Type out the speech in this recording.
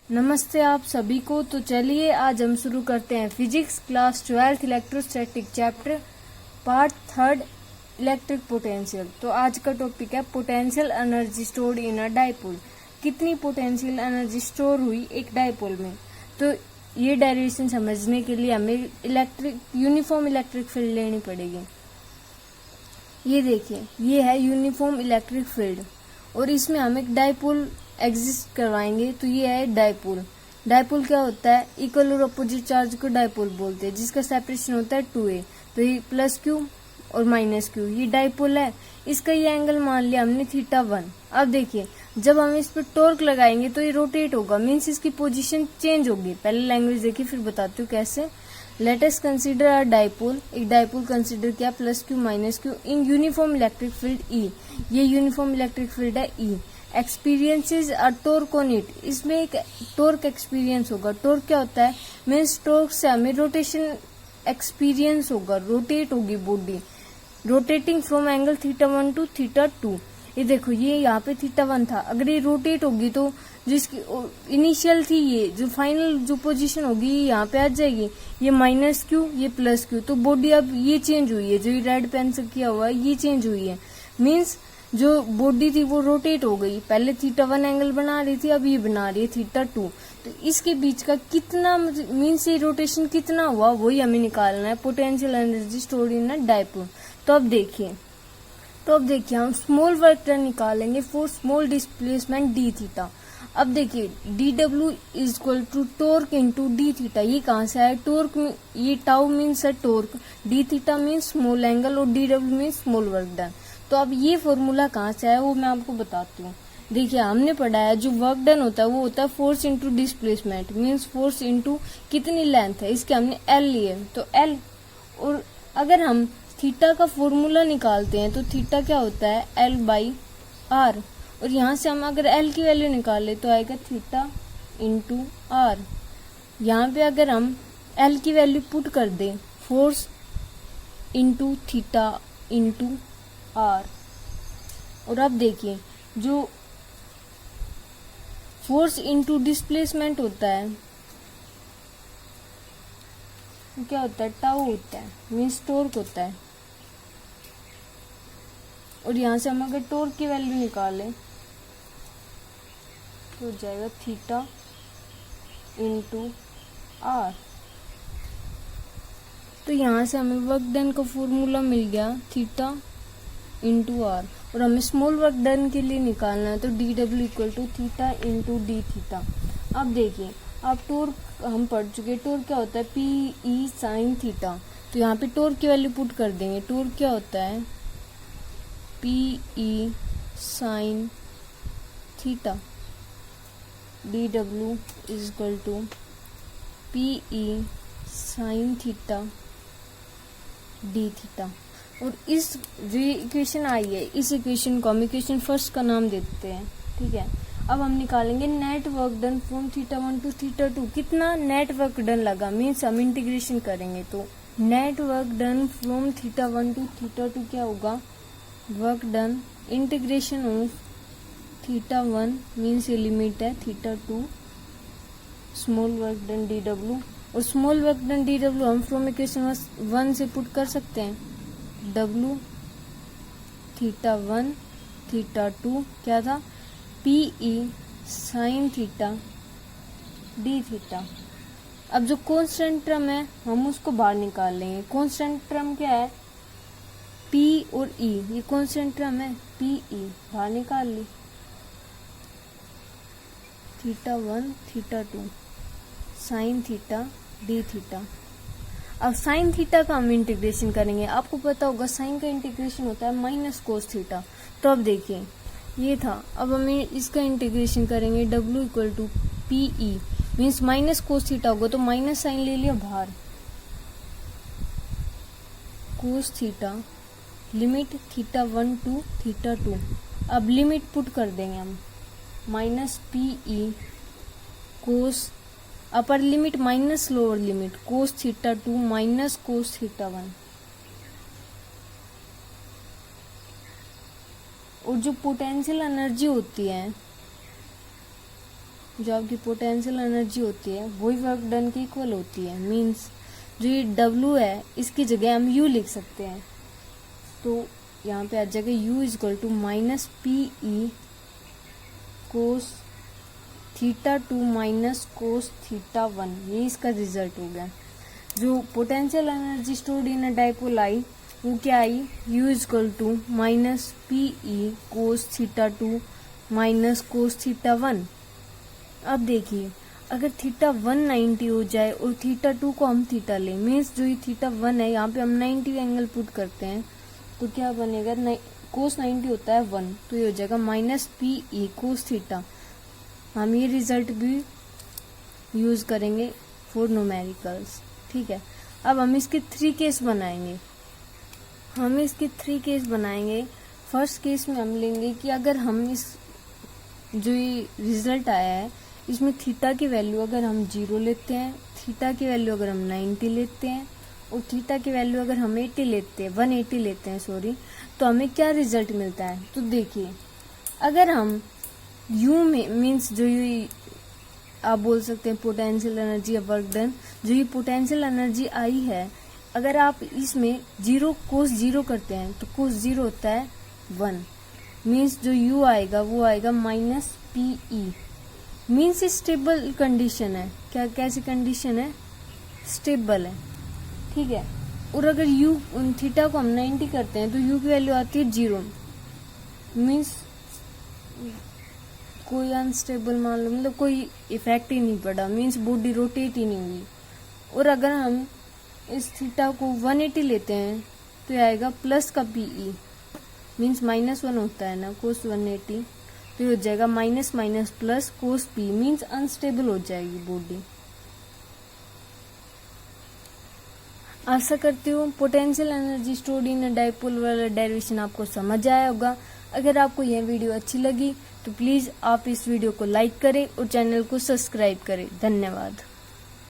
नमस्ते आप सभी को। तो चलिए आज हम शुरू करते हैं physics class 12 electrostatic chapter part 3 electric potential. तो आज का टॉपिक है potential energy stored in a dipole. कितनी पोटेंशियल एनर्जी स्टोर हुई एक डाइपोल में। तो ये डेरिवेशन समझने के लिए हमें यूनिफॉर्म इलेक्ट्रिक फील्ड लेनी पड़ेगी। ये देखिए, ये है यूनिफॉर्म इलेक्ट्रिक फील्ड और इसमें हम एक डाइपोल एग्जिस्ट करवाएंगे। तो ये है डाइपोल। डाइपोल क्या होता है? इक्वल और अपोजिट चार्ज को डाइपोल बोलते हैं, जिसका सेपरेशन होता है 2a। तो ये प्लस क्यू और माइनस क्यू, ये डाइपोल है। इसका ये एंगल मान लिया हमने θ1। अब देखिए, जब हम इस पर टॉर्क लगाएंगे तो ये रोटेट होगा, मीन्स इसकी पोजीशन चेंज होगी। पहले लैंग्वेज देखिए, फिर बताती हूँ कैसे। Let us consider a dipole. एक डाइपोल कंसीडर किया, plus q minus q in uniform electric field E. ये यूनिफॉर्म इलेक्ट्रिक फील्ड है E. Experiences a torque on it. इसमें एक टॉर्क एक्सपीरियंस होगा। टॉर्क क्या होता है? मीन्स टॉर्क से हमें रोटेशन एक्सपीरियंस होगा, रोटेट होगी body, rotating from angle θ1 to θ2। ये देखो, ये यहाँ पे θ1 था, अगर ये रोटेट होगी तो जिसकी इनिशियल थी, ये जो फाइनल जो पोजीशन होगी ये यहाँ पे आ जाएगी। ये माइनस क्यू, ये प्लस क्यू, तो बॉडी अब ये चेंज हुई है। जो ये रेड पेन से किया हुआ है ये चेंज हुई है, मीन्स जो बॉडी थी वो रोटेट हो गई। पहले θ1 एंगल बना रही थी, अब ये बना रही है θ2। तो इसके बीच का कितना मीन्स ये रोटेशन कितना हुआ, वही हमें निकालना है। Potential energy stored in a dipole. तो अब देखिए हम स्मॉल वर्क डन निकालेंगे for small displacement d theta. अब देखिए, d W is equal to torque into D theta. ये कहाँ से आया? टॉर्क में ये टाउ मीन्स है torque, d theta means small angle और डी डब्ल्यू मीन्स स्मॉल वर्क डन। तो अब ये फॉर्मूला कहाँ से आया वो मैं आपको बताती हूँ। देखिए, हमने पढ़ा है जो वर्क डन होता है वो होता है force into displacement, means force into कितनी लेंथ है, इसके हमने एल लिए तो एल। और अगर हम थीटा का फॉर्मूला निकालते हैं तो थीटा क्या होता है? L by R. और यहाँ से हम अगर एल की वैल्यू निकाले तो आएगा थीटा इंटू आर। यहाँ पे अगर हम एल की वैल्यू पुट कर दें, force into theta into R. और अब देखिए, जो फोर्स इंटू डिस्प्लेसमेंट होता है क्या होता है? टाउ होता है, मीन्स टॉर्क होता है। और यहाँ से हम अगर टॉर्क की वैल्यू निकालें तो हो जाएगा थीटा इंटू आर। तो यहाँ से हमें वर्क डन का फॉर्मूला मिल गया थीटा इंटू आर। और हमें स्मॉल वर्क डन के लिए निकालना है तो D W equal to theta into D theta. अब देखिए, अब टॉर्क हम पढ़ चुके। टॉर्क क्या होता है? P E sine theta. तो यहाँ पे टॉर्क की वैल्यू पुट कर देंगे। टॉर्क क्या होता है? P E sine theta. D W is equal to P E sine theta D theta. और इस जो इक्वेशन आई है, इस इक्वेशन को हम इक्वेशन फर्स्ट का नाम देते हैं, ठीक है। अब हम निकालेंगे net work done from θ1 to θ2। कितना नेट वर्क डन लगा, मीन्स हम इंटीग्रेशन करेंगे तो net work done from θ1 to θ2 क्या होगा? Work done integration of θ1 means ये लिमिट है, θ2 स्मॉल वर्क डन डी डब्ल्यू। और स्मॉल वर्क डन डी डब्ल्यू हम फ्रॉम इक्वेशन 1 से पुट कर सकते हैं। W θ1 θ2 क्या था? P E sine theta D theta. अब जो कॉन्स्टेंट टर्म है हम उसको बाहर निकाल लेंगे। कॉन्स्टेंट टर्म क्या है? P और E, ये कॉन्स्टेंट टर्म है। पी ई बाहर निकाल ली, θ1 θ2 साइन थीटा डी थीटा। अब साइन थीटा का हम इंटीग्रेशन करेंगे। आपको पता होगा साइन का इंटीग्रेशन होता है माइनस कोस थीटा। तो अब देखिए, ये था, अब हम इसका इंटीग्रेशन करेंगे। W equal to P E means minus cos theta होगा तो माइनस साइन ले लिया बाहर, कोस थीटा लिमिट θ1 टू θ2। अब लिमिट पुट कर देंगे हम, minus p E cos upper limit minus lower limit cos θ2 minus cos θ1। और जो पोटेंशियल एनर्जी होती है जो आपकी पोटेंशियल एनर्जी होती है वही वर्क डन के इक्वल होती है। मीन्स जो ये W है इसकी जगह हम U लिख सकते हैं, तो यहाँ पे आ जाएगा U is equal to minus PE cos theta 2 minus cos theta 1। ये इसका रिजल्ट हो गया। जो potential energy stored in a dipole आई वो क्या आई, U is equal to minus PE cos theta 2 minus cos theta 1। अब देखिए अगर थीटा 190 हो जाए और थीटा 2 को हम थीटा लें, मीन्स जो ये थीटा 1 है यहाँ पे हम 90 एंगल पुट करते हैं तो क्या बनेगा, कोस 90 होता है 1, तो ये हो जाएगा माइनस PE कोस थीटा। हम ये रिजल्ट भी यूज करेंगे फॉर न्यूमेरिकल्स। ठीक है, अब हम इसके 3 केस बनाएंगे। फर्स्ट केस में हम लेंगे कि अगर हम इस जो ये रिजल्ट आया है इसमें थीटा की वैल्यू अगर हम 0 लेते हैं, थीटा की वैल्यू अगर हम 90 लेते हैं और थीटा की वैल्यू अगर हम 180 लेते हैं तो हमें क्या रिजल्ट मिलता है। तो देखिए अगर हम U में मीन्स जो ये आप बोल सकते हैं पोटेंशियल एनर्जी या वर्क डन, जो ये पोटेंशियल एनर्जी आई है, अगर आप इसमें 0 कोस 0 करते हैं तो कोस 0 होता है 1। मीन्स जो U आएगा वो आएगा minus PE। Means stable condition है। क्या कैसी कंडीशन है, स्टेबल है। ठीक है, और अगर U थीटा को हम 90 करते हैं तो U की वैल्यू आती है 0। मीन्स कोई अनस्टेबल मान लो, मतलब कोई इफेक्ट ही नहीं पड़ा, मीन्स बॉडी रोटेट ही नहीं हुई। और अगर हम इस थीटा को 180 लेते हैं तो आएगा प्लस का PE, मीन्स -1 होता है ना कोस 180, तो हो जाएगा minus minus plus cos P, means unstable हो जाएगी बॉडी। आशा करती हूँ पोटेंशियल एनर्जी स्टोर्ड इन डाइपोल वाला डेरिवेशन आपको समझ आया होगा। अगर आपको यह वीडियो अच्छी लगी तो प्लीज़ आप इस वीडियो को लाइक करें और चैनल को सब्सक्राइब करें। धन्यवाद।